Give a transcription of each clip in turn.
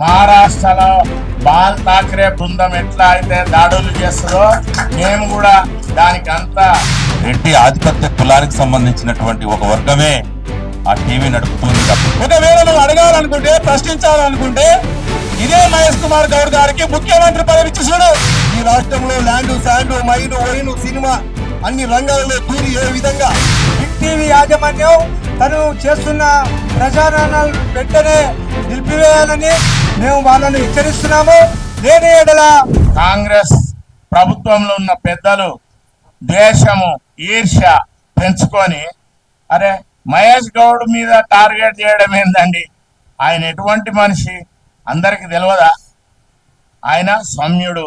మహారాష్ట్రలో బాల్ ఠాక్రే బృందం ఎట్లా అయితే దాడులు చేస్తుందో మేము కూడా దానికి అంతా రెడ్డి ఆధిపత్య కులానికి సంబంధించినటువంటి ఒక వర్గమే ఆ టీవీ నడుపుతుంది. ఒకవేళ నువ్వు అడగాలనుకుంటే ప్రశ్నించాలనుకుంటే ఇదే మహేష్ కుమార్ గౌడ్ గారికి ముఖ్యమంత్రి పదవి ఇచ్చేసాడు. ఈ రాష్ట్రంలో land, sand, mine, wine, cinema అన్ని రంగాలలో దూరి ఏ విధంగా బిగ్ టీవీ యాజమాన్యం తను చేస్తున్న ప్రచారాలు వెంటనే నిలిపివేయాలని మేము వాళ్ళని హెచ్చరిస్తున్నాము. లేని ఎడల కాంగ్రెస్ ప్రభుత్వంలో ఉన్న పెద్దలు ద్వేషము ఈర్ష్య పెంచుకొని అరే మహేష్ గౌడ్ మీద టార్గెట్ చేయడం ఏందండి, ఆయన ఎటువంటి మనిషి అందరికి తెలియదా? ఆయన సౌమ్యుడు,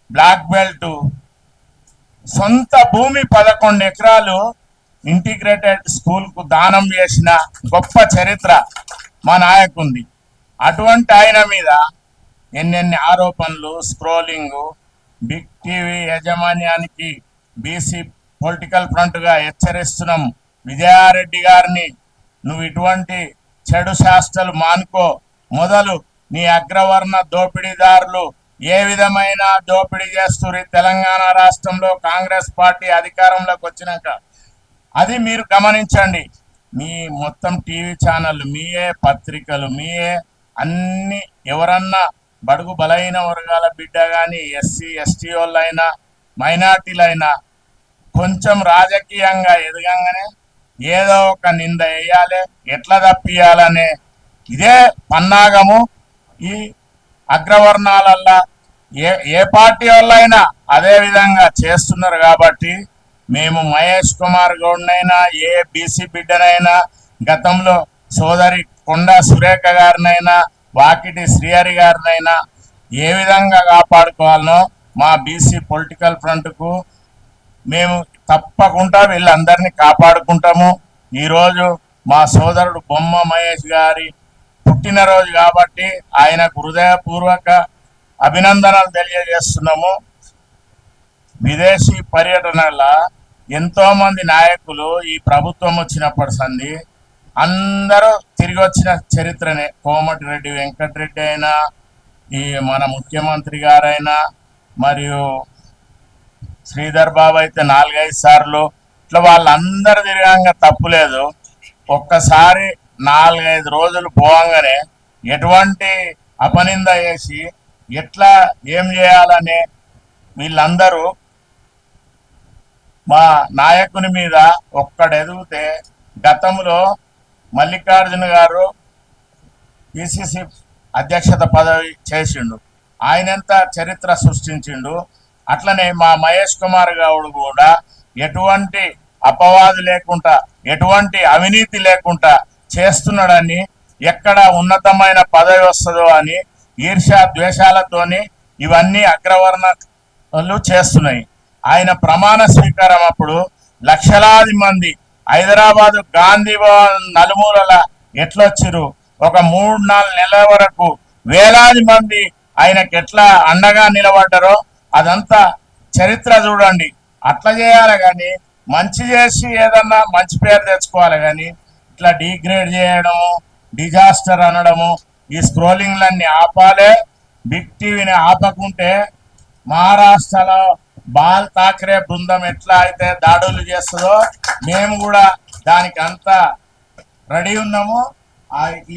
బ్లాక్ బెల్ట్, సొంత భూమి 11 ఎకరాలు ఇంటిగ్రేటెడ్ స్కూల్కు దానం చేసిన గొప్ప చరిత్ర మా నాయకుంది. అటువంటి ఆయన మీద ఎన్నెన్ని ఆరోపణలు, స్క్రోలింగ్. బిగ్ టీవీ యాజమాన్యానికి బీసీ పొలిటికల్ ఫ్రంట్గా హెచ్చరిస్తున్నాం. విజయారెడ్డి గారిని నువ్వు ఇటువంటి చెడు శాస్త్రాలు మానుకో. మొదలు నీ అగ్రవర్ణ దోపిడీదారులు ఏ విధమైన దోపిడీ చేస్తున్నారు తెలంగాణ రాష్ట్రంలో కాంగ్రెస్ పార్టీ అధికారంలోకి వచ్చినాక అది మీరు గమనించండి. మీ మొత్తం టీవీ ఛానళ్ళు మీయే, పత్రికలు మీయే, అన్ని ఎవరన్నా బడుగు బలైన వర్గాల బిడ్డ కానీ ఎస్సీ ఎస్టీ వాళ్ళైనా మైనార్టీలైనా కొంచెం రాజకీయంగా ఎదగంగానే ఏదో ఒక నింద వేయాలి, ఎట్లా తప్పియాలనే ఇదే పన్నాగము ఈ అగ్రవర్ణాలల్లా ఏ పార్టీ వాళ్ళైనా అదే విధంగా చేస్తున్నారు. కాబట్టి మేము మహేష్ కుమార్ గౌడ్నైనా ఏ బీసీ బిడ్డనైనా గతంలో సోదరి కొండా సురేఖ గారినైనా వాకిటి శ్రీహరి గారినైనా ఏ విధంగా కాపాడుకోవాలనో మా బీసీ పొలిటికల్ ఫ్రంట్కు మేము తప్పకుండా వీళ్ళందరినీ కాపాడుకుంటాము. ఈరోజు మా సోదరుడు బొమ్మ మహేష్ గారి పుట్టినరోజు కాబట్టి ఆయనకు హృదయపూర్వక అభినందనలు తెలియజేస్తున్నాము. విదేశీ పర్యటనల ఎంతో మంది నాయకులు ఈ ప్రభుత్వం వచ్చినప్పటి సంది అందరూ తిరిగి వచ్చిన చరిత్రనే. కోమటిరెడ్డి వెంకటరెడ్డి అయినా, ఈ మన ముఖ్యమంత్రి గారైనా, మరియు శ్రీధర్ బాబు అయితే 4-5 సార్లు, ఇట్లా వాళ్ళందరూ తిరగంగా తప్పులేదు. ఒక్కసారి 4-5 రోజులు పోవంగానే ఎటువంటి అపనింద చేసి ఎట్లా ఏం చేయాలనే వీళ్ళందరూ మా నాయకుని మీద ఒక్కడెదిగితే గతంలో మల్లికార్జున గారు పిసిసి అధ్యక్షత పదవి చేసిండు, ఆయనంతా చరిత్ర సృష్టించిండు. అట్లనే మా మహేష్ కుమార్ గౌడ్ కూడా ఎటువంటి అపవాదు లేకుండా, ఎటువంటి అవినీతి లేకుండా చేస్తున్నాడని, ఎక్కడ ఉన్నతమైన పదవి వస్తుందో అని ఈర్ష్యా ద్వేషాలతోని ఇవన్నీ అగ్రవర్ణాలు చేస్తున్నాయి. ఆయన ప్రమాణ స్వీకారం అప్పుడు లక్షలాది మంది హైదరాబాదు గాంధీ భవన్ నలుమూలల ఎట్లొచ్చిరు, ఒక 3-4 నెలల వరకు వేలాది మంది ఆయనకి ఎట్లా అండగా నిలబడ్డారో అదంతా చరిత్ర చూడండి. అట్లా చేయాలి కానీ మంచి చేసి ఏదన్నా మంచి పేరు తెచ్చుకోవాలి కానీ ఇట్లా డిగ్రేడ్ చేయడము, డిజాస్టర్ అనడము, ఈ స్క్రోలింగ్లన్నీ ఆపాలే. బిగ్ టీవీని ఆపకుంటే మహారాష్ట్రలో బాల్ ఠాక్రే బృందం ఎట్లా అయితే దాడులు చేస్తుందో మేము కూడా దానికి అంతా రెడీ ఉన్నాము.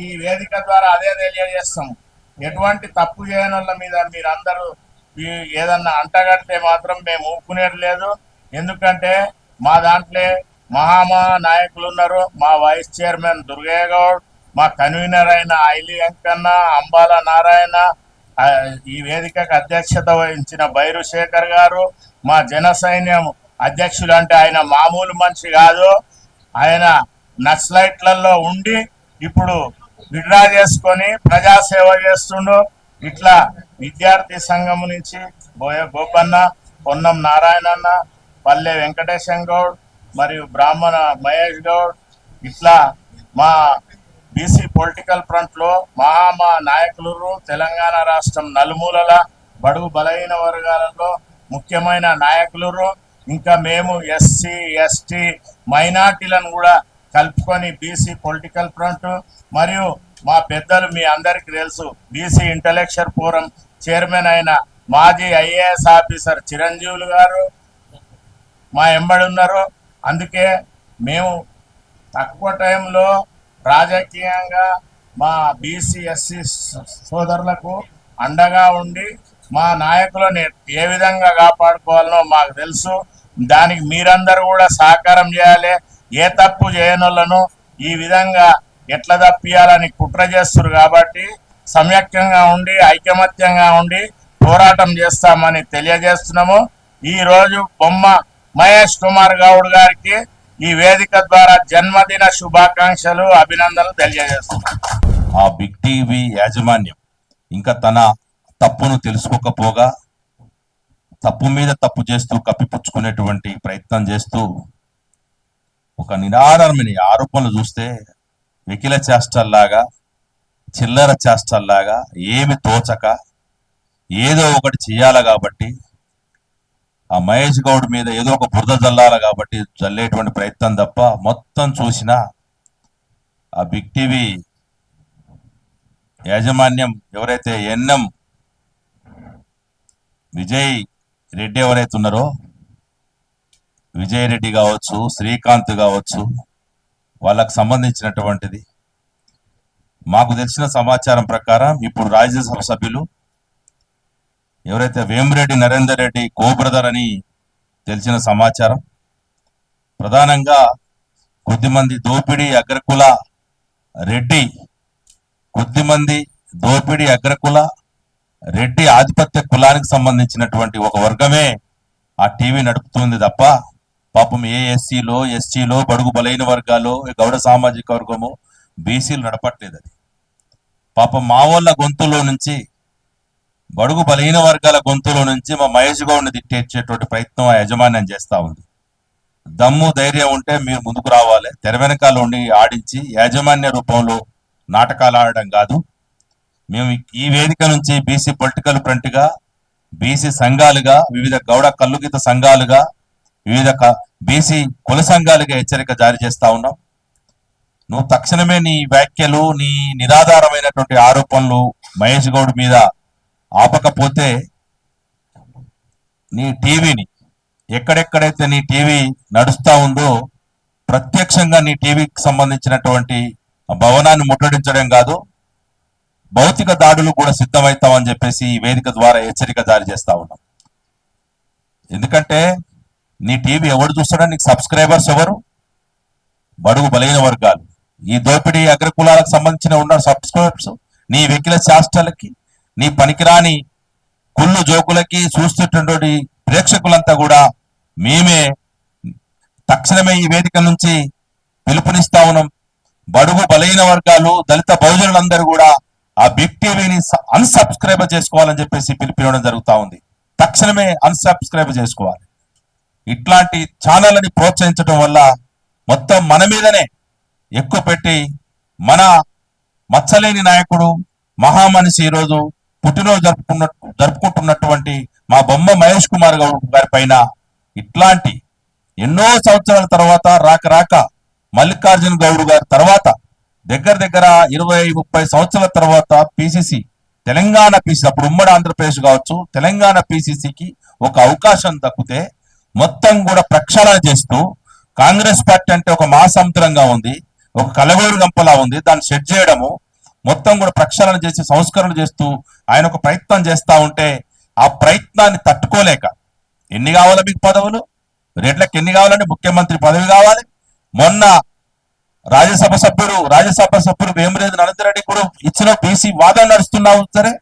ఈ వేదిక ద్వారా అదే తెలియజేస్తాము. ఎటువంటి తప్పు చేయని వాళ్ళ మీద మీరందరూ ఏదన్నా అంటగడితే మాత్రం మేము ఊపుకునేది లేదు. ఎందుకంటే మా దాంట్లో మహామహా నాయకులు ఉన్నారు. మా వైస్ చైర్మన్ దుర్గయ్య గౌడ్, మా కన్వీనర్ అయిన ఐలి వెంకన్న, అంబాల నారాయణ, ఈ వేదికకు అధ్యక్షత వహించిన బైరు శేఖర్ గారు, మా జన సైన్యం అధ్యక్షులు. అంటే ఆయన మామూలు మనిషి కాదు, ఆయన నక్సలైట్లలో ఉండి ఇప్పుడు విడ్రా చేసుకొని ప్రజాసేవ చేస్తుండు. ఇట్లా విద్యార్థి సంఘం నుంచి బోయ గోపన్న, పొన్నం నారాయణన్న, పల్లె వెంకటేశం గౌడ్ మరియు బ్రాహ్మణ మహేష్ గౌడ్, ఇట్లా మా బీసీ పొలిటికల్ ఫ్రంట్లో మహామా నాయకులు తెలంగాణ రాష్ట్రం నలుమూలల బడుగు బలహీన వర్గాలలో ముఖ్యమైన నాయకులు. ఇంకా మేము ఎస్సీ ఎస్టీ మైనార్టీలను కూడా కలుపుకొని బీసీ పొలిటికల్ ఫ్రంట్ మరియు మా పెద్దలు మీ అందరికీ తెలుసు, బీసీ ఇంటలెక్చువల్ ఫోరం చైర్మన్ అయిన మాజీ ఐఏఎస్ ఆఫీసర్ చిరంజీవులు గారు మా ఎంబడి ఉన్నారు. అందుకే మేము తక్కువ టైంలో రాజకీయంగా మా బీసీ ఎస్సీ సోదరులకు అండగా ఉండి మా నాయకులను ఏ విధంగా కాపాడుకోవాలనో మాకు తెలుసు. దానికి మీరందరూ కూడా సహకారం చేయాలి. ఏ తప్పు చేయనోళ్ళను ఈ విధంగా ఎట్లా తప్పియాలని కుట్ర చేస్తారు కాబట్టి సమ్యక్యంగా ఉండి ఐకమత్యంగా ఉండి పోరాటం చేస్తామని తెలియజేస్తున్నాము. ఈ రోజు బొమ్మ మహేష్ కుమార్ గౌడ్ గారికి ఈ వేదిక ద్వారా జన్మదిన శుభాకాంక్షలు, అభినందనలు తెలియజేస్తున్నాం. ఆ బిగ్ టీవీ యాజమాన్యం ఇంకా తన తప్పును తెలుసుకోకపోగా తప్పు మీద తప్పు చేస్తూ కప్పిపుచ్చుకునేటువంటి ప్రయత్నం చేస్తూ ఒక నిరాధారమైన ఆరోపణలు చూస్తే వెకిల చేష్టల్లాగా, చిల్లర చేష్టల్లాగా, ఏమి తోచక ఏదో ఒకటి చెయ్యాలి కాబట్టి ఆ మహేష్ గౌడ్ మీద ఏదో ఒక బురద జల్లాలి కాబట్టి జల్లేటువంటి ప్రయత్నం తప్ప మొత్తం చూసినా ఆ బిగ్ టీవీ యాజమాన్యం ఎవరైతే ఎన్ఎం విజయ్ రెడ్డి ఎవరైతే ఉన్నారో, విజయ్ రెడ్డి కావచ్చు, శ్రీకాంత్ కావచ్చు, వాళ్ళకు సంబంధించినటువంటిది మాకు తెలిసిన సమాచారం ప్రకారం ఇప్పుడు రాజ్యసభ సభ్యులు ఎవరైతే వేమిరెడ్డి నరేందర్ రెడ్డి కో బ్రదర్ అని తెలిసిన సమాచారం, ప్రధానంగా కొద్దిమంది దోపిడీ అగ్రకుల రెడ్డి, కొద్దిమంది దోపిడీ అగ్రకుల రెడ్డి ఆధిపత్య కులానికి సంబంధించినటువంటి ఒక వర్గమే ఆ టీవీ నడుపుతుంది తప్ప పాపం ఏ ఎస్సీలో, ఎస్టీలో, బడుగు బలైన వర్గాలు, గౌడ సామాజిక వర్గము, బీసీలు నడపట్లేదు. అది పాపం మా వాళ్ళ గొంతులో నుంచి, బడుగు బలహీన వర్గాల గొంతులో నుంచి మా మహేష్ గౌడ్ని తిట్టేసేటువంటి ప్రయత్నం ఆ యాజమాన్యం చేస్తూ ఉంది. దమ్ము ధైర్యం ఉంటే మీరు ముందుకు రావాలి, తెర వెనకాల ఉండి ఆడించి యాజమాన్య రూపంలో నాటకాలు ఆడడం కాదు. మేము ఈ వేదిక నుంచి బీసీ పొలిటికల్ ఫ్రంట్గా, బీసీ సంఘాలుగా, వివిధ గౌడ కల్లుగీత సంఘాలుగా, వివిధ బీసీ కుల సంఘాలుగా హెచ్చరిక జారీ చేస్తా ఉన్నాం. నువ్వు తక్షణమే నీ వ్యాఖ్యలు, నీ నిరాధారమైనటువంటి ఆరోపణలు మహేష్ గౌడ్ మీద ఆపకపోతే నీ టీవీని, ఎక్కడెక్కడైతే నీ టీవీ నడుస్తా ఉందో ప్రత్యక్షంగా నీ టీవీకి సంబంధించినటువంటి భవనాన్ని ముట్టడించడం కాదు, భౌతిక దాడులు కూడా సిద్ధమవుతామని చెప్పేసి ఈ వేదిక ద్వారా హెచ్చరిక జారీ చేస్తా ఉన్నాం. ఎందుకంటే నీ టీవీ ఎవడు చూస్తాడో, నీకు సబ్స్క్రైబర్స్ ఎవరు? బడుగు బలైన వర్గాలు, ఈ దోపిడీ అగ్రకులాలకు సంబంధించిన ఉన్న సబ్స్క్రైబర్స్, నీ వెకిల శాస్త్రాలకి, నీ పనికిరాని కుళ్ళు జోకులకి చూస్తున్నటువంటి ప్రేక్షకులంతా కూడా మేమే తక్షణమే ఈ వేదిక నుంచి పిలుపునిస్తా ఉన్నాం. బడుగు బలైన వర్గాలు, దళిత బహుజనులందరూ కూడా ఆ బిగ్ టీవీని అన్సబ్స్క్రైబ్ చేసుకోవాలని చెప్పేసి పిలుపునివ్వడం జరుగుతూ ఉంది. తక్షణమే అన్సబ్స్క్రైబ్ చేసుకోవాలి. ఇట్లాంటి ఛానళ్ళని ప్రోత్సహించడం వల్ల మొత్తం మన మీదనే ఎక్కువ పెట్టి, మన మచ్చలేని నాయకుడు, మహామనిషి ఈరోజు పుట్టినరోజు జరుపుకుంటున్నటువంటి మా బొమ్మ మహేష్ కుమార్ గౌడ్ గారి పైన ఇట్లాంటి ఎన్నో సంవత్సరాల తర్వాత రాక మల్లికార్జున గౌడ్ గారి తర్వాత దగ్గర 20-30 సంవత్సరాల తర్వాత పిసిసి, తెలంగాణ పిసిసి, అప్పుడు ఉమ్మడి ఆంధ్రప్రదేశ్ కావచ్చు, తెలంగాణ పిసిసికి ఒక అవకాశం దక్కితే మొత్తం కూడా ప్రక్షాళన చేస్తూ, కాంగ్రెస్ పార్టీ అంటే ఒక మహాసముద్రంగా ఉంది, ఒక కలగోరు గంపలా ఉంది, దాన్ని సెట్ చేయడము, మొత్తం కూడా ప్రక్షాళన చేసి సంస్కరణ చేస్తూ ఆయన ఒక ప్రయత్నం చేస్తా ఉంటే ఆ ప్రయత్నాన్ని తట్టుకోలేక, ఎన్ని కావాలి మీకు పదవులు, రేట్లకు ఎన్ని కావాలంటే ముఖ్యమంత్రి పదవి కావాలి. మొన్న రాజ్యసభ సభ్యుడు వేమిరెడ్డి నరేందర్ రెడ్డి కూడా ఇచ్చిన బీసీ వాదన నడుస్తున్నావు సరే,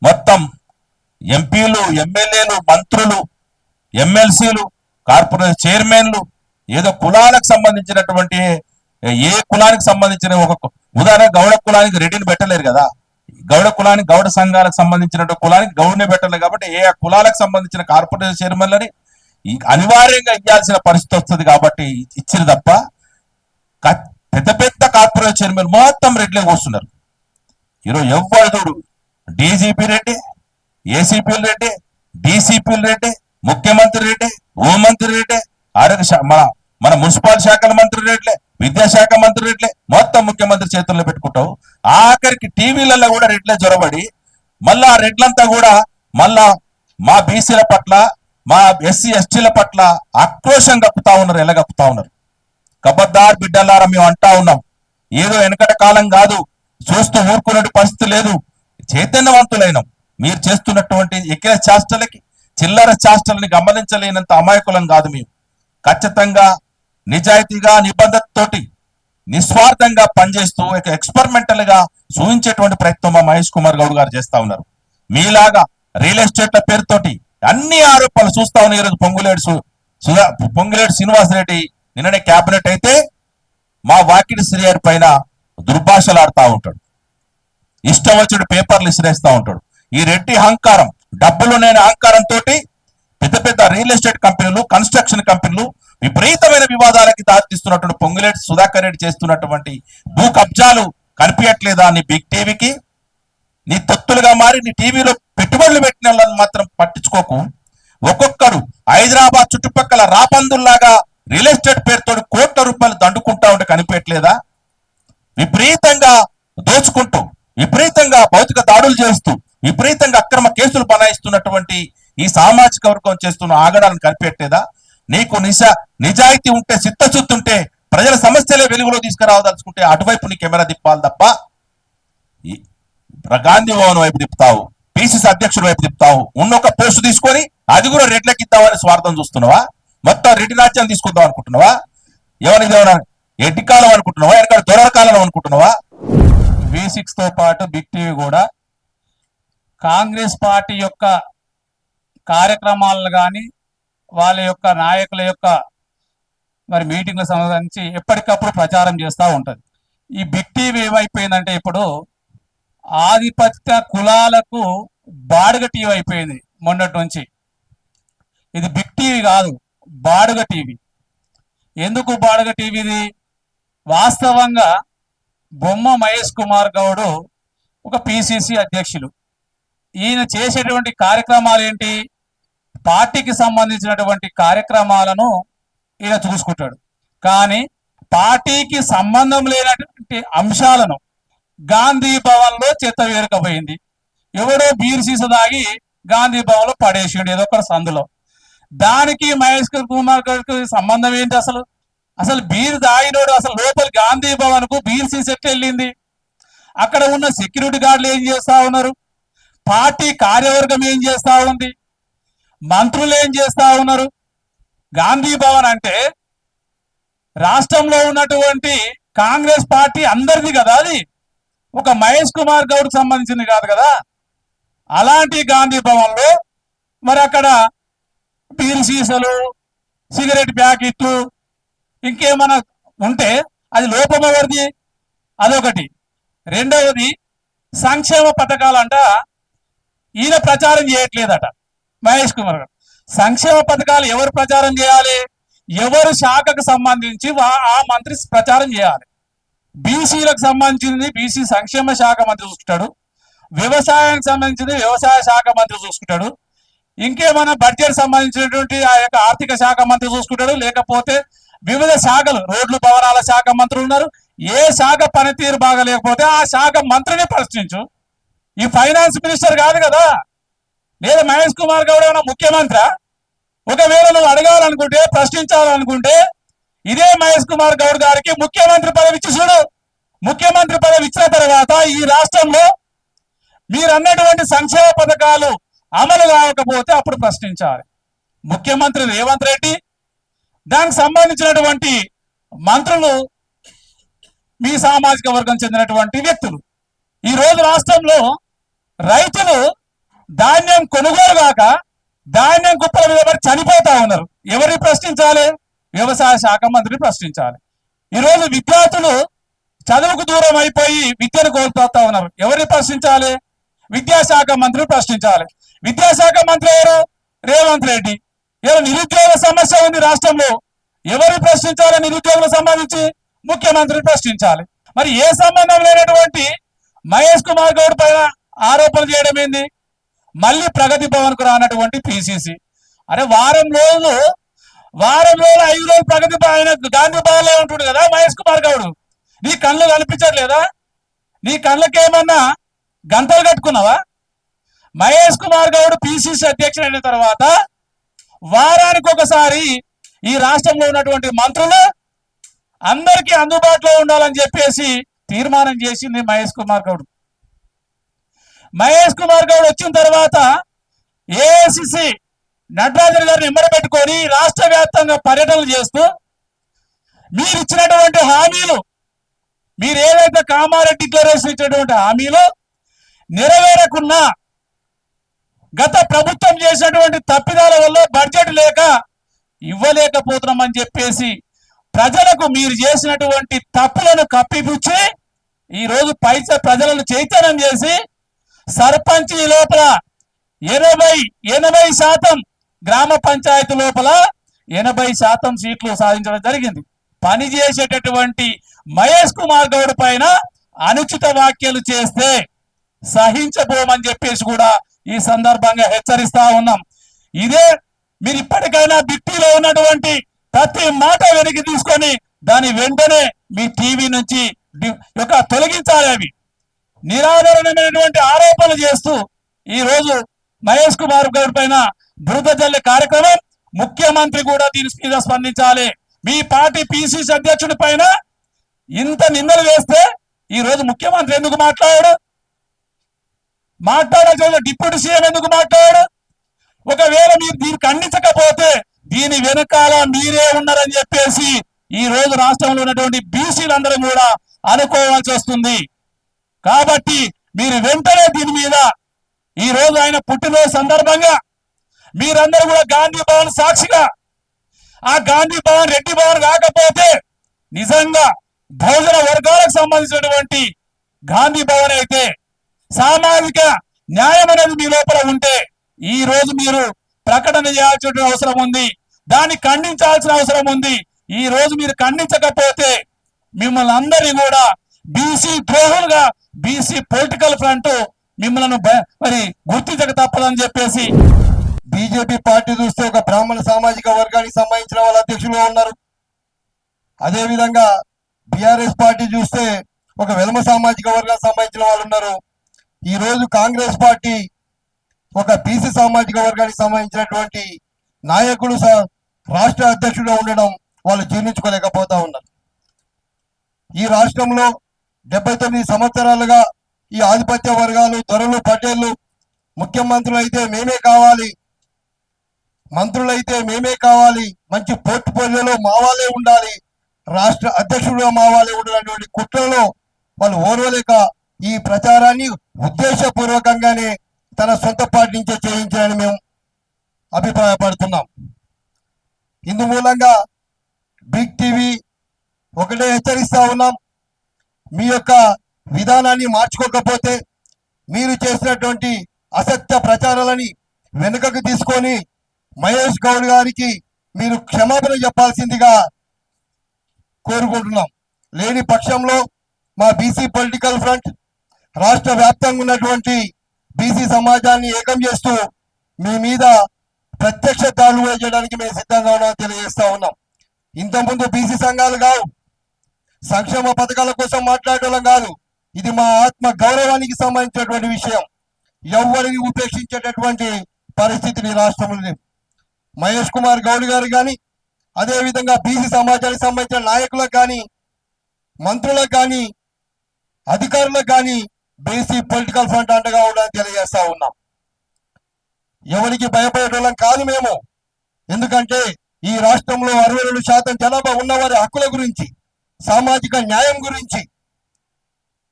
మొత్తం ఎంపీలు, ఎమ్మెల్యేలు, మంత్రులు, ఎమ్మెల్సీలు, కార్పొరేషన్ చైర్మన్లు ఏదో కులాలకు సంబంధించినటువంటి, ఏ కులానికి సంబంధించిన ఒక ఉదాహరణ గౌడ కులానికి రెడ్డిని పెట్టలేరు కదా, గౌడ కులానికి గౌడ సంఘాలకు సంబంధించిన కులానికి గౌడ్ని పెట్టలేదు కాబట్టి ఏ కులాలకు సంబంధించిన కార్పొరేషన్ చైర్మన్లని అనివార్యంగా ఇవ్వాల్సిన పరిస్థితి వస్తుంది కాబట్టి ఇచ్చిన తప్ప పెద్ద పెద్ద కార్పొరేషన్ చైర్మన్ మొత్తం రెడ్లే కూస్తున్నారు. ఈరోజు ఎవరు డీజీపీ రెడ్డి, ఏసీపీలు రెడ్డి, డీసీపీలు రెడ్డి, ముఖ్యమంత్రి రెడ్డి, హోంమంత్రి రెడ్డి, ఆరోగ్య మన మున్సిపల్ శాఖల మంత్రి రెడ్లే, విద్యాశాఖ మంత్రి రెట్లే, మొత్తం ముఖ్యమంత్రి చేతుల్లో పెట్టుకుంటావు. ఆఖరికి టీవీలలో కూడా రెట్లే జొరబడి మళ్ళా ఆ రెడ్లంతా కూడా మళ్ళా మా బీసీల పట్ల, మా ఎస్సీ ఎస్టీల పట్ల ఆక్రోశం కప్పుతా ఉన్నారు. ఎలా కప్పుతా ఉన్నారు? కబద్దార్ బిడ్డలారా, మేము అంటా ఉన్నాం, ఏదో వెనకట కాలం కాదు, చూస్తూ ఊరుకునే పరిస్థితి లేదు. చైతన్యవంతులైనం. మీరు చేస్తున్నటువంటి ఎక్కిన చేష్టలకి, చిల్లర చేష్టలని గమనించలేనంత అమాయకులం కాదు మేము. ఖచ్చితంగా నిజాయితీగా, నిబద్ధతతోటి, నిస్వార్థంగా పనిచేస్తూ ఎక్స్పెరిమెంటల్ గా చూపించేటువంటి ప్రయత్నం మా మహేష్ కుమార్ గౌడ్ గారు చేస్తా ఉన్నారు. మీలాగా రియల్ ఎస్టేట్ల పేరుతోటి అన్ని ఆరోపణలు చూస్తా ఉన్నాయి. ఈరోజు పొంగులేడు శ్రీనివాస్ రెడ్డి నిన్ననే క్యాబినెట్ అయితే మా వాకిటి శ్రీహరి పైన దుర్భాషలు ఆడుతూ ఉంటాడు, ఇష్టం వచ్చాడు పేపర్లు ఇసిరేస్తా ఉంటాడు. ఈ రెడ్డి అహంకారం, డబ్బులు లేని అహంకారంతో పెద్ద పెద్ద రియల్ ఎస్టేట్ కంపెనీలు, కన్స్ట్రక్షన్ కంపెనీలు విపరీతమైన వివాదాలకి దారితీస్తున్నటువంటి పొంగులేటి సుధాకర్ రెడ్డి చేస్తున్నటువంటి భూ కబ్జాలు కనిపించట్లేదా నీ బిగ్ టీవీకి? నీ తొత్తులుగా మారి నీ టీవీలో పెట్టుబడులు పెట్టిన వాళ్ళని మాత్రం పట్టించుకోకు. ఒక్కొక్కరు హైదరాబాద్ చుట్టుపక్కల రాపందుల్లాగా రియల్ ఎస్టేట్ పేరుతో కోట్ల రూపాయలు దండుకుంటా ఉంటే కనిపించట్లేదా? విపరీతంగా దోచుకుంటూ, విపరీతంగా భౌతిక దాడులు చేస్తూ, విపరీతంగా అక్రమ కేసులు బనాయిస్తున్నటువంటి ఈ సామాజిక వర్గం చేస్తున్న ఆగడాలను కనిపెట్టేదా? నీకు నిజాయితీ ఉంటే, చిత్తశుద్ధి ఉంటే, ప్రజల సమస్యలే వెలుగులో తీసుకురావదలుచుకుంటే అటువైపు నీ కెమెరా తిప్పాలి తప్ప గాంధీ భవన్ వైపు తిప్పుతావు, పిసిసి అధ్యక్షుల వైపు తిప్పుతావు, ఉన్నొక పోస్టు తీసుకొని అది కూడా రెడ్లకి ఇద్దామని స్వార్థం చూస్తున్నావా? మొత్తం రెడ్డి రాజ్యం తీసుకొద్దాం అనుకుంటున్నావా? ఏమైనా ఎడ్డి కాలం అనుకుంటున్నావా? ఎక్కడ దొరల కాలం అనుకుంటున్నావా? V6 తో పాటు బిగ్ టీవీ కూడా కాంగ్రెస్ పార్టీ యొక్క కార్యక్రమాలను కానీ, వాళ్ళ యొక్క నాయకుల యొక్క మరి మీటింగ్లకు సంబంధించి ఎప్పటికప్పుడు ప్రచారం చేస్తూ ఉంటుంది. ఈ బిగ్ టీవీ ఏమైపోయిందంటే ఇప్పుడు ఆధిపత్య కులాలకు బాడుగ టీవీ అయిపోయింది మొన్నటి నుంచి. ఇది బిగ్ టీవీ కాదు, బాడుగ టీవీ. ఎందుకు బాడుగ టీవీది? వాస్తవంగా బొమ్మ మహేష్ కుమార్ గౌడ్ ఒక పిసిసి అధ్యక్షులు. ఈయన చేసేటువంటి కార్యక్రమాలు ఏంటి? పార్టీకి సంబంధించినటువంటి కార్యక్రమాలను ఈయన చూసుకుంటాడు. కానీ పార్టీకి సంబంధం లేనటువంటి అంశాలను గాంధీ భవన్ లో చెత్త వేరుకపోయింది. ఎవడో బీర్ సీస దాగి గాంధీ భవన్ లో పడేసిండు ఏదో ఒక సందులో. దానికి మహేష్ కుమార్ గౌడ్కి సంబంధం ఏంటి? అసలు బీర్ దాగినోడు అసలు లోపల గాంధీ భవన్ కు బీర్ సీస ఎట్లా వెళ్ళింది? అక్కడ ఉన్న సెక్యూరిటీ గార్డులు ఏం చేస్తా ఉన్నారు? పార్టీ కార్యవర్గం ఏం చేస్తా ఉంది? మంత్రులు ఏం చేస్తా ఉన్నారు? గాంధీ భవన్ అంటే రాష్ట్రంలో ఉన్నటువంటి కాంగ్రెస్ పార్టీ అందరిది కదా, అది ఒక మహేష్ కుమార్ గౌడ్కి సంబంధించింది కాదు కదా. అలాంటి గాంధీ భవన్ లో మరి అక్కడ బీర్ సీసాలు, సిగరెట్ ప్యాకెట్లు, ఇంకేమైనా ఉంటే అది లోపం ఎవరిది? అదొకటి. రెండవది, సంక్షేమ పథకాలంట ఈయన ప్రచారం చేయట్లేదట మహేష్ కుమార్ గారు. సంక్షేమ పథకాలు ఎవరు ప్రచారం చేయాలి? ఎవరు శాఖకు సంబంధించి ఆ మంత్రి ప్రచారం చేయాలి. బీసీలకు సంబంధించింది బీసీ సంక్షేమ శాఖ మంత్రి చూసుకుంటాడు, వ్యవసాయానికి సంబంధించింది వ్యవసాయ శాఖ మంత్రి చూసుకుంటాడు, ఇంకేమైనా బడ్జెట్ సంబంధించినటువంటి ఆ యొక్క ఆర్థిక శాఖ మంత్రి చూసుకుంటాడు, లేకపోతే వివిధ శాఖలు, రోడ్లు భవనాల శాఖ మంత్రులు ఉన్నారు. ఏ శాఖ పనితీరు బాగలేకపోతే ఆ శాఖ మంత్రిని ప్రశ్నించు. ఈ ఫైనాన్స్ మినిస్టర్ కాదు కదా, లేదా మహేష్ కుమార్ గౌడ్ ఏమైనా ముఖ్యమంత్రి? ఒకవేళ నువ్వు అడగాలనుకుంటే, ప్రశ్నించాలనుకుంటే ఇదే మహేష్ కుమార్ గౌడ్ గారికి ముఖ్యమంత్రి పదవి ఇచ్చి చూడు. ముఖ్యమంత్రి పదవి ఇచ్చిన తర్వాత ఈ రాష్ట్రంలో మీరు అన్నటువంటి సంక్షేమ పథకాలు అమలు కాకపోతే అప్పుడు ప్రశ్నించాలి. ముఖ్యమంత్రి రేవంత్ రెడ్డి, దానికి సంబంధించినటువంటి మంత్రులు మీ సామాజిక వర్గం చెందినటువంటి వ్యక్తులు. ఈ రోజు రాష్ట్రంలో రైతులు ధాన్యం కొనుగోలు కాక ధాన్యం కుప్పల మీద పడి చనిపోతా ఉన్నారు. ఎవరిని ప్రశ్నించాలి? వ్యవసాయ శాఖ మంత్రిని ప్రశ్నించాలి. ఈరోజు విద్యార్థులు చదువుకు దూరం అయిపోయి విద్యను కోల్పోతా ఉన్నారు. ఎవరిని ప్రశ్నించాలి? విద్యాశాఖ మంత్రిని ప్రశ్నించాలి. విద్యాశాఖ మంత్రి ఎవరు? రేవంత్ రెడ్డి. ఏదో నిరుద్యోగ సమస్య ఉంది రాష్ట్రంలో, ఎవరిని ప్రశ్నించాలి? నిరుద్యోగులకు సంబంధించి ముఖ్యమంత్రిని ప్రశ్నించాలి. మరి ఏ సంబంధం లేనటువంటి మహేష్ కుమార్ గౌడ్ పైన ఆరోపణలు చేయడం ఏంది? మళ్ళీ ప్రగతి భవన్ కు రానటువంటి పిసిసి. అరే వారం రోజులు వారం రోజులు 5 రోజులు ప్రగతి ఆయన గాంధీ భవన్లో ఉంటుండు కదా మహేష్ కుమార్ గౌడ్. నీ కళ్ళు కనిపించట్లేదా? నీ కళ్ళకేమన్నా గంటలు కట్టుకున్నావా? మహేష్ కుమార్ గౌడ్ పిసిసి అధ్యక్షుడు అయిన తర్వాత వారానికి ఒకసారి ఈ రాష్ట్రంలో ఉన్నటువంటి మంత్రులు అందరికీ అందుబాటులో ఉండాలని చెప్పేసి తీర్మానం చేసింది మహేష్ కుమార్ గౌడ్. మహేష్ కుమార్ గౌడ్ వచ్చిన తర్వాత ఏఐసిసి నటరాజన్ గారిని ఎమ్మడబెట్టుకొని రాష్ట్ర వ్యాప్తంగా పర్యటనలు చేస్తూ మీరు ఇచ్చినటువంటి హామీలు, మీరు ఏదైతే కామారెడ్డి డిక్లరేషన్ ఇచ్చినటువంటి హామీలు నెరవేరకున్నా గత ప్రభుత్వం చేసినటువంటి తప్పిదాల వల్ల బడ్జెట్ లేక ఇవ్వలేకపోతున్నామని చెప్పేసి ప్రజలకు మీరు చేసినటువంటి తప్పులను కప్పిపుచ్చి ఈ రోజు ప్రజలను చైతన్యం చేసి సర్పంచ్ లోపల 80% గ్రామ పంచాయతీ లోపల 80% సీట్లు సాధించడం జరిగింది. పనిచేసేటటువంటి మహేష్ కుమార్ గౌడ్ పైన అనుచిత వ్యాఖ్యలు చేస్తే సహించబోమని చెప్పేసి కూడా ఈ సందర్భంగా హెచ్చరిస్తా ఉన్నాం. ఇదే మీరు ఇప్పటికైనా బిట్టీలో ఉన్నటువంటి ప్రతి మాట వెనక్కి తీసుకొని దాని వెంటనే మీ టీవీ నుంచి తొలగించాలి. అవి నిరాధారణమైనటువంటి ఆరోపణలు చేస్తూ ఈ రోజు మహేష్ కుమార్ గౌడ్ పైన బురద జల్లే కార్యక్రమం ముఖ్యమంత్రి కూడా దీని మీద స్పందించాలి. మీ పార్టీ పిసిసి అధ్యక్షుడి పైన ఇంత నిందలు వేస్తే ఈ రోజు ముఖ్యమంత్రి ఎందుకు మాట్లాడాల్సిన డిప్యూటీ సీఎం ఎందుకు మాట్లాడాడు? ఒకవేళ మీరు దీన్ని ఖండించకపోతే దీని వెనకాల మీరే ఉన్నారని చెప్పేసి ఈ రోజు రాష్ట్రంలో ఉన్నటువంటి బీసీలందరూ కూడా అనుకోవాల్సి వస్తుంది. కాబట్టి మీరు వెంటనే దీని మీద ఈ రోజు ఆయన పుట్టినరోజు సందర్భంగా మీరందరూ కూడా గాంధీ భవన్ సాక్షిగా, ఆ గాంధీ భవన్ రెడ్డి భవన్ కాకపోతే నిజంగా బహుజన వర్గాలకు సంబంధించినటువంటి గాంధీ భవన్ అయితే సామాజిక న్యాయం అనేది మీ లోపల ఉంటే ఈ రోజు మీరు ప్రకటన చేయాల్సిన అవసరం ఉంది, దాన్ని ఖండించాల్సిన అవసరం ఉంది. ఈ రోజు మీరు ఖండించకపోతే మిమ్మల్ని అందరినీ కూడా బీసీ ద్రోహులుగా బీసీ పొలిటికల్ ఫ్రంట్ మిమ్మల్ని మరి గుర్తించక తప్పదని చెప్పేసి బీజేపీ పార్టీ చూస్తే ఒక బ్రాహ్మణ సామాజిక వర్గానికి సంబంధించిన వాళ్ళ అధ్యక్షులుగా ఉన్నారు. అదే విధంగా బిఆర్ఎస్ పార్టీ చూస్తే ఒక వెలమ సామాజిక వర్గానికి సంబంధించిన వాళ్ళు ఉన్నారు. ఈ రోజు కాంగ్రెస్ పార్టీ ఒక బీసీ సామాజిక వర్గానికి సంబంధించినటువంటి నాయకుడు రాష్ట్ర అధ్యక్షుడిగా ఉండడం వాళ్ళు జీర్ణించుకోలేకపోతా ఉన్నారు. ఈ రాష్ట్రంలో 79 సంవత్సరాలుగా ఈ ఆధిపత్య వర్గాలు, దొరలు, పటేళ్లు ముఖ్యమంత్రులు అయితే మేమే కావాలి, మంత్రులైతే మేమే కావాలి, మంచి పోర్ట్ఫోలియోలో మా వాళ్ళే ఉండాలి, రాష్ట్ర అధ్యక్షుడుగా మా వాళ్ళే ఉండాలనేటువంటి కుట్రలో వాళ్ళు ఓర్వలేక ఈ ప్రచారాన్ని ఉద్దేశపూర్వకంగానే తన సొంత పార్టీ నుంచే చేయించాలని మేము అభిప్రాయపడుతున్నాం. ఇందు మూలంగా బిగ్ టీవీ ఒకటే హెచ్చరిస్తా ఉన్నాం, మీ యొక్క విధానాన్ని మార్చుకోకపోతే మీరు చేసినటువంటి అసత్య ప్రచారాలని వెనుకకు తీసుకొని మహేష్ గౌడ్ గారికి మీరు క్షమాపణ చెప్పాల్సిందిగా కోరుకుంటున్నాం. లేని పక్షంలో మా బీసీ పొలిటికల్ ఫ్రంట్ రాష్ట్ర వ్యాప్తంగా ఉన్నటువంటి బీసీ సమాజాన్ని ఏకం చేస్తూ మీ మీద ప్రత్యక్ష దాడులు చేయడానికి మేము సిద్ధంగా ఉన్నామని తెలియజేస్తా ఉన్నాం. ఇంతకుముందు బీసీ సంఘాలు కావు, సంక్షేమ పథకాల కోసం మాట్లాడటం కాదు, ఇది మా ఆత్మ గౌరవానికి సంబంధించినటువంటి విషయం. ఎవరిని ఉపేక్షించేటటువంటి పరిస్థితిని రాష్ట్రంలో లేదు. మహేష్ కుమార్ గౌడ్ గారు కానీ, అదేవిధంగా బీసీ సమాజానికి సంబంధించిన నాయకులకు కానీ, మంత్రులకు కానీ, అధికారులకు కానీ బీసీ పొలిటికల్ ఫ్రంట్ అండగా ఉండాలని తెలియజేస్తా ఉన్నాం. ఎవరికి భయపడేటోళ్ళం కాదు మేము. ఎందుకంటే ఈ రాష్ట్రంలో 62% జనాభా ఉన్నవారి హక్కుల గురించి, సామాజిక న్యాయం గురించి,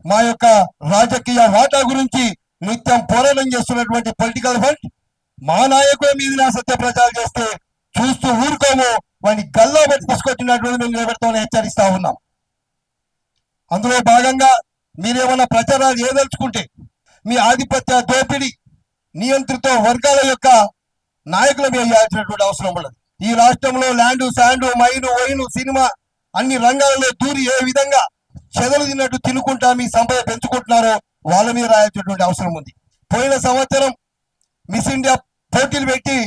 మా యొక్క రాజకీయ వాటా గురించి నిత్యం పోరాటం చేస్తున్నటువంటి పొలిటికల్ ఫ్రంట్ మా నాయకుల మీద సత్య ప్రచారం చేస్తే చూస్తూ ఊరుకోము, వాడిని గల్లా పెట్టి తీసుకొచ్చినటువంటి మేము నిలబెడతామని హెచ్చరిస్తా ఉన్నాం. అందులో భాగంగా మీరేమన్నా ప్రచారాలు ఏదలుచుకుంటే మీ ఆధిపత్య దోపిడీ నియంత్రిత వర్గాల యొక్క నాయకుల మీద చేయాల్సినటువంటి అవసరం ఉండదు. ఈ రాష్ట్రంలో land, sand, mine, wine, cinema అన్ని రంగాలలో దూరి ఏ విధంగా చెదలు తిన్నట్టు తినుకుంటా మీ సంపద పెంచుకుంటున్నారో వాళ్ళ మీద రాయాల్సినటువంటి అవసరం ఉంది. పోయిన సంవత్సరం మిస్ ఇండియా పోటీలు పెట్టి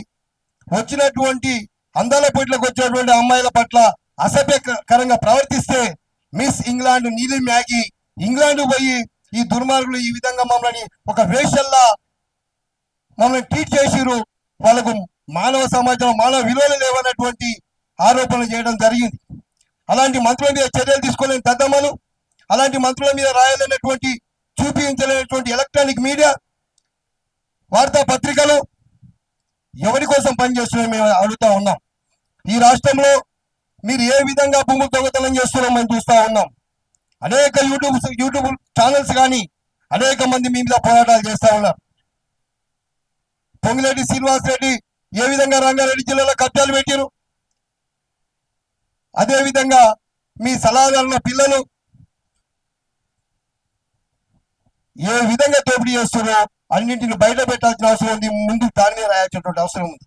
వచ్చినటువంటి అందాల పోటీలకు వచ్చేటువంటి అమ్మాయిల పట్ల అసభ్యకరంగా ప్రవర్తిస్తే మిస్ ఇంగ్లాండ్ నీలి మ్యాగీ ఇంగ్లాండ్ పోయి ఈ దుర్మార్గులు ఈ విధంగా మమ్మల్ని ఒక వేషల్లా మమ్మల్ని ట్రీట్ చేసిరు, వాళ్ళకు మానవ సమాజం మానవ విలువలు లేవన్నటువంటి ఆరోపణలు చేయడం జరిగింది. అలాంటి మంత్రుల మీద చర్యలు తీసుకోలేని దద్దమ్మలు, అలాంటి మంత్రుల మీద రాయాలనేటువంటి చూపించలేనటువంటి ఎలక్ట్రానిక్ మీడియా వార్తా పత్రికలు ఎవరి కోసం పనిచేస్తున్నారో మేము అడుగుతా ఉన్నాం. ఈ రాష్ట్రంలో మీరు ఏ విధంగా భూములు దొంగతనం చేస్తున్నారో మేము చూస్తూ ఉన్నాం. అనేక యూట్యూబ్ ఛానల్స్ కానీ అనేక మంది మీ మీద పోరాటాలు చేస్తూ ఉన్నారు. పొంగిరెడ్డి శ్రీనివాస్ రెడ్డి ఏ విధంగా రంగారెడ్డి జిల్లాలో కబ్జాలు పెట్టారు, అదేవిధంగా మీ సలహాదారుల పిల్లలు ఏ విధంగా దోపిడీ చేస్తున్నారో అన్నింటిని బయట పెట్టాల్సిన అవసరం ఉంది. ముందు దాని రాయాల్సినటువంటి అవసరం ఉంది.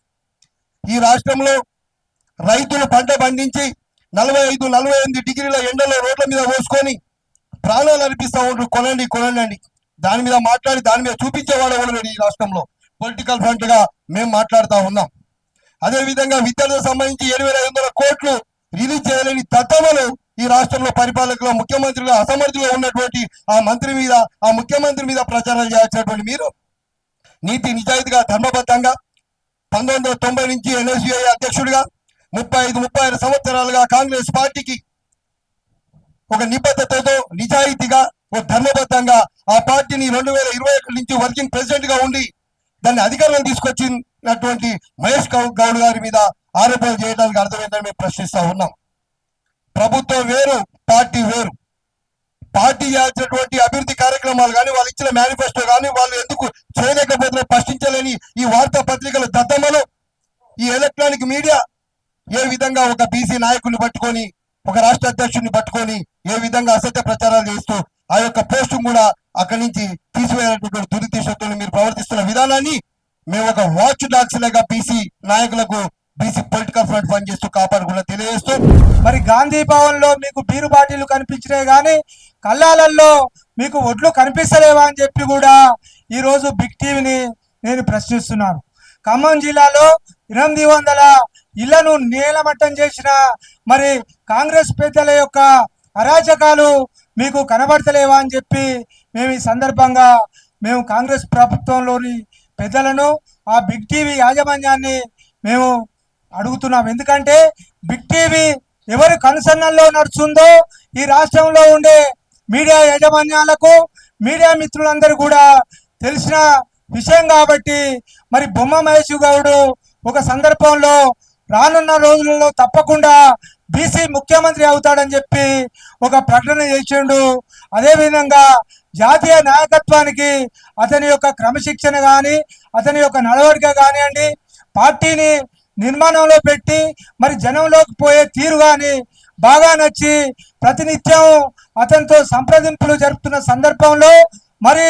ఈ రాష్ట్రంలో రైతులు పంట పండించి 45-48 డిగ్రీల ఎండలో రోడ్ల మీద పోసుకొని ప్రాణాలు అర్పిస్తూ ఉంటారు. కొనండి కొనండి, దాని మీద మాట్లాడి దాని మీద చూపించేవాడు ఎవరు ఈ రాష్ట్రంలో. పొలిటికల్ ఫ్రంట్ గా మేము మాట్లాడుతూ ఉన్నాం. అదేవిధంగా విద్యార్థులకు సంబంధించి 7,500 కోట్లు రిలీజ్ చేయలేని తత్వములు ఈ రాష్ట్రంలో పరిపాలకులు ముఖ్యమంత్రిగా అసమర్థులుగా ఉన్నటువంటి ఆ ముఖ్యమంత్రి మీద ప్రచారం చేయాల్సినటువంటి మీరు నీతి నిజాయితీగా ధర్మబద్ధంగా 1990 నుంచి NSUI అధ్యక్షుడిగా 35 సంవత్సరాలుగా కాంగ్రెస్ పార్టీకి ఒక నిబద్ధతతో నిజాయితీగా ఒక ధర్మబద్ధంగా ఆ పార్టీని 2021 నుంచి వర్కింగ్ ప్రెసిడెంట్ గా ఉండి దాన్ని అధికారంలో తీసుకొచ్చినటువంటి మహేష్ గౌడ్ గారి మీద ఆరోపణలు చేయడానికి అర్థమైందని మేము ప్రశ్నిస్తా ఉన్నాం. ప్రభుత్వం వేరు, పార్టీ వేరు. పార్టీ చేయాల్సినటువంటి అభివృద్ధి కార్యక్రమాలు కానీ వాళ్ళు ఇచ్చిన మేనిఫెస్టో కానీ వాళ్ళు ఎందుకు చేయలేకపోతున్నా ప్రశ్నించలేని ఈ వార్తా పత్రికల దద్దమ్మలు, ఈ ఎలక్ట్రానిక్ మీడియా ఏ విధంగా ఒక బీసీ నాయకుడిని పట్టుకొని ఒక రాష్ట్ర అధ్యక్షుడిని పట్టుకొని ఏ విధంగా అసత్య ప్రచారాలు చేస్తూ ఆ యొక్క పోస్టు కూడా అక్కడి నుంచి తీసివేయాలనేటువంటి దురుద్దేశంతో మీరు ప్రవర్తిస్తున్న విధానాన్ని మేము ఒక వాచ్ డాగ్స్ లాగా బీసీ నాయకులకు బీసీ పొలిటికల్ ఫ్రంట్ పనిచేస్తూ కాపాడుకున్నా తెలియజేస్తూ, మరి గాంధీ భవన్ లో మీకు బీరు బాటిల్ కనిపించినాయి కానీ కళ్ళాలలో మీకు ఒడ్లు కనిపిస్తలేవా అని చెప్పి కూడా ఈరోజు బిగ్ టీవీని నేను ప్రశ్నిస్తున్నాను. ఖమ్మం జిల్లాలో 800 ఇళ్లను నేలమట్టం చేసిన మరి కాంగ్రెస్ పెద్దల యొక్క అరాచకాలు మీకు కనబడతలేవా అని చెప్పి మేము ఈ సందర్భంగా మేము కాంగ్రెస్ ప్రభుత్వంలోని పెద్దలను ఆ బిగ్ టీవీ యాజమాన్యాన్ని మేము అడుగుతున్నాం. ఎందుకంటే బిగ్ టీవీ ఎవరి కనుసన్నల్లో నడుస్తుందో ఈ రాష్ట్రంలో ఉండే మీడియా యాజమాన్యాలకు మీడియా మిత్రులందరూ కూడా తెలిసిన విషయం కాబట్టి మరి బొమ్మ మహేష్ గౌడ్ ఒక సందర్భంలో రానున్న రోజులలో తప్పకుండా బీసీ ముఖ్యమంత్రి అవుతాడని చెప్పి ఒక ప్రకటన చేసిండు. అదేవిధంగా జాతీయ నాయకత్వానికి అతని యొక్క క్రమశిక్షణ కానీ అతని యొక్క నడవడిక కానివ్వండి, పార్టీని నిర్మాణంలో పెట్టి మరి జనంలోకి పోయే తీరు కానీ బాగా నచ్చి ప్రతినిత్యం అతనితో సంప్రదింపులు జరుపుతున్న సందర్భంలో మరి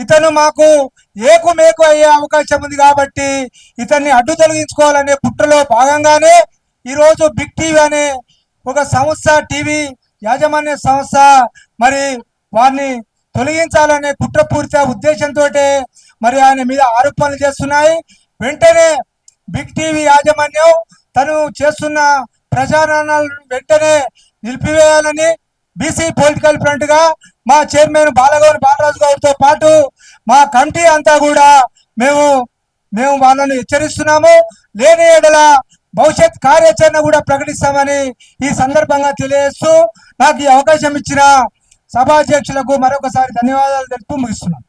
ఇతను మాకు ఏకుమేకు అయ్యే అవకాశం ఉంది కాబట్టి ఇతన్ని అడ్డు తొలగించుకోవాలనే కుట్రలో భాగంగానే ఈరోజు బిగ్ టీవీ అనే ఒక సంస్థ, టీవీ యాజమాన్య సంస్థ మరి వారిని తొలగించాలనే కుట్రపూరిత ఉద్దేశంతో మరి ఆయన మీద ఆరోపణలు చేస్తున్నాయి. వెంటనే బిగ్ టీవీ యాజమాన్యం తను చేస్తున్న ప్రచారాలను వెంటనే నిలిపివేయాలని బీసీ పొలిటికల్ ఫ్రంట్ గా మా చైర్మన్ బాలగౌని బాలరాజు గౌడ్తో పాటు మా కమిటీ అంతా కూడా మేము వాళ్ళని హెచ్చరిస్తున్నాము. లేని ఎడల భవిష్యత్ కార్యాచరణ కూడా ప్రకటిస్తామని ఈ సందర్భంగా తెలియజేస్తూ నాకు ఈ అవకాశం ఇచ్చిన సభాధ్యక్షులకు మరొకసారి ధన్యవాదాలు తెలుపుతూ ముగిస్తున్నాను.